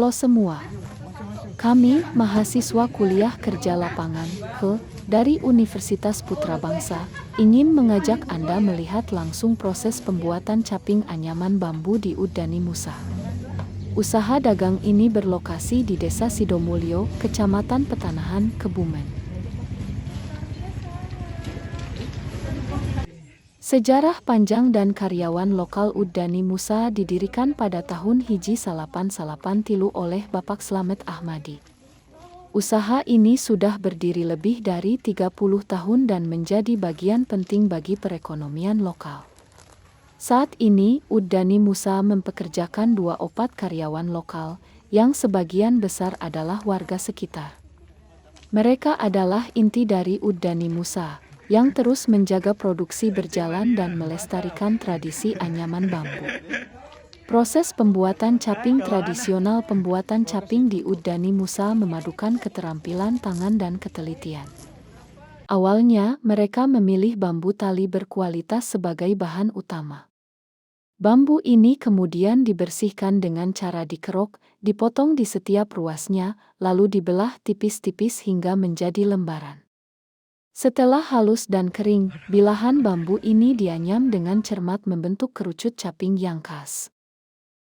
Halo semua. Kami, mahasiswa kuliah kerja lapangan, dari Universitas Putra Bangsa, ingin mengajak Anda melihat langsung proses pembuatan caping anyaman bambu di Udani Musa. Usaha dagang ini berlokasi di Desa Sidomulyo, Kecamatan Petanahan, Kebumen. Sejarah panjang dan karyawan lokal Udani Musa didirikan pada tahun hiji 883 oleh Bapak Slamet Ahmadi. Usaha ini sudah berdiri lebih dari 30 tahun dan menjadi bagian penting bagi perekonomian lokal. Saat ini, Udani Musa mempekerjakan 24 karyawan lokal, yang sebagian besar adalah warga sekitar. Mereka adalah inti dari Udani Musa, yang terus menjaga produksi berjalan dan melestarikan tradisi anyaman bambu. Proses pembuatan caping tradisional. Pembuatan caping di Udani Musa memadukan keterampilan tangan dan ketelitian. Awalnya, mereka memilih bambu tali berkualitas sebagai bahan utama. Bambu ini kemudian dibersihkan dengan cara dikerok, dipotong di setiap ruasnya, lalu dibelah tipis-tipis hingga menjadi lembaran. Setelah halus dan kering, bilahan bambu ini dianyam dengan cermat membentuk kerucut caping yang khas.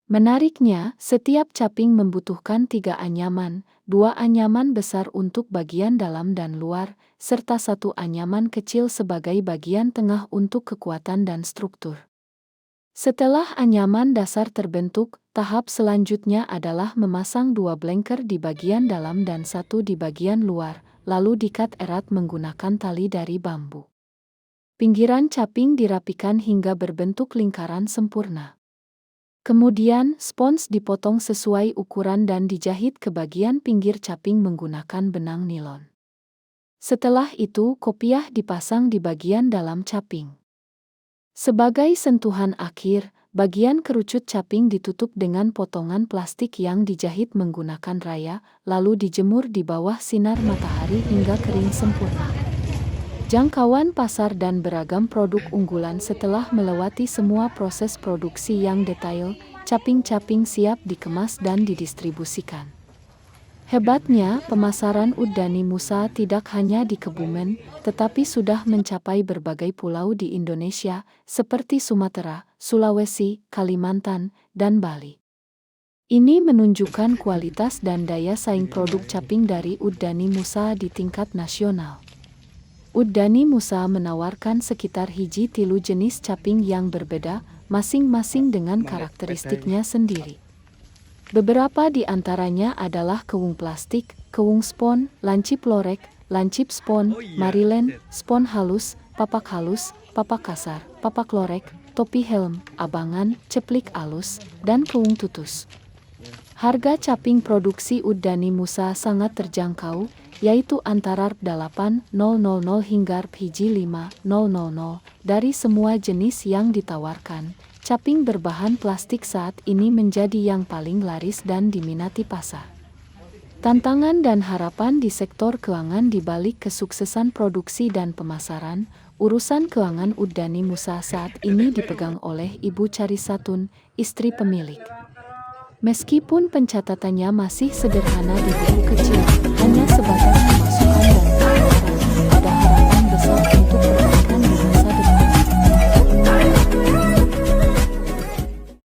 Menariknya, setiap caping membutuhkan 3 anyaman, 2 anyaman besar untuk bagian dalam dan luar, serta 1 anyaman kecil sebagai bagian tengah untuk kekuatan dan struktur. Setelah anyaman dasar terbentuk, tahap selanjutnya adalah memasang 2 blenker di bagian dalam dan 1 di bagian luar, lalu diikat erat menggunakan tali dari bambu. Pinggiran caping dirapikan hingga berbentuk lingkaran sempurna. Kemudian, spons dipotong sesuai ukuran dan dijahit ke bagian pinggir caping menggunakan benang nilon. Setelah itu, kopiah dipasang di bagian dalam caping. Sebagai sentuhan akhir, bagian kerucut caping ditutup dengan potongan plastik yang dijahit menggunakan raya, lalu dijemur di bawah sinar matahari hingga kering sempurna. Jangkauan pasar dan beragam produk unggulan. Setelah melewati semua proses produksi yang detail, caping-caping siap dikemas dan didistribusikan. Hebatnya, pemasaran Udani Musa tidak hanya di Kebumen, tetapi sudah mencapai berbagai pulau di Indonesia, seperti Sumatera, Sulawesi, Kalimantan, dan Bali. Ini menunjukkan kualitas dan daya saing produk caping dari Udani Musa di tingkat nasional. Udani Musa menawarkan sekitar hiji 3 jenis caping yang berbeda, masing-masing dengan karakteristiknya sendiri. Beberapa di antaranya adalah kewung plastik, kewung spon, lancip lorek, lancip spon, marilen, spon halus, papak kasar, papak lorek, topi helm, abangan, ceplik alus, dan kewung tutus. Harga caping produksi Udani Musa sangat terjangkau, yaitu antara Rp8.000 hingga Rp5.000 dari semua jenis yang ditawarkan. Caping berbahan plastik saat ini menjadi yang paling laris dan diminati pasar. Tantangan dan harapan di sektor keuangan. Di balik kesuksesan produksi dan pemasaran, urusan keuangan Udani Musa saat ini dipegang oleh Ibu Carisatun, istri pemilik. Meskipun pencatatannya masih sederhana di buku kecil,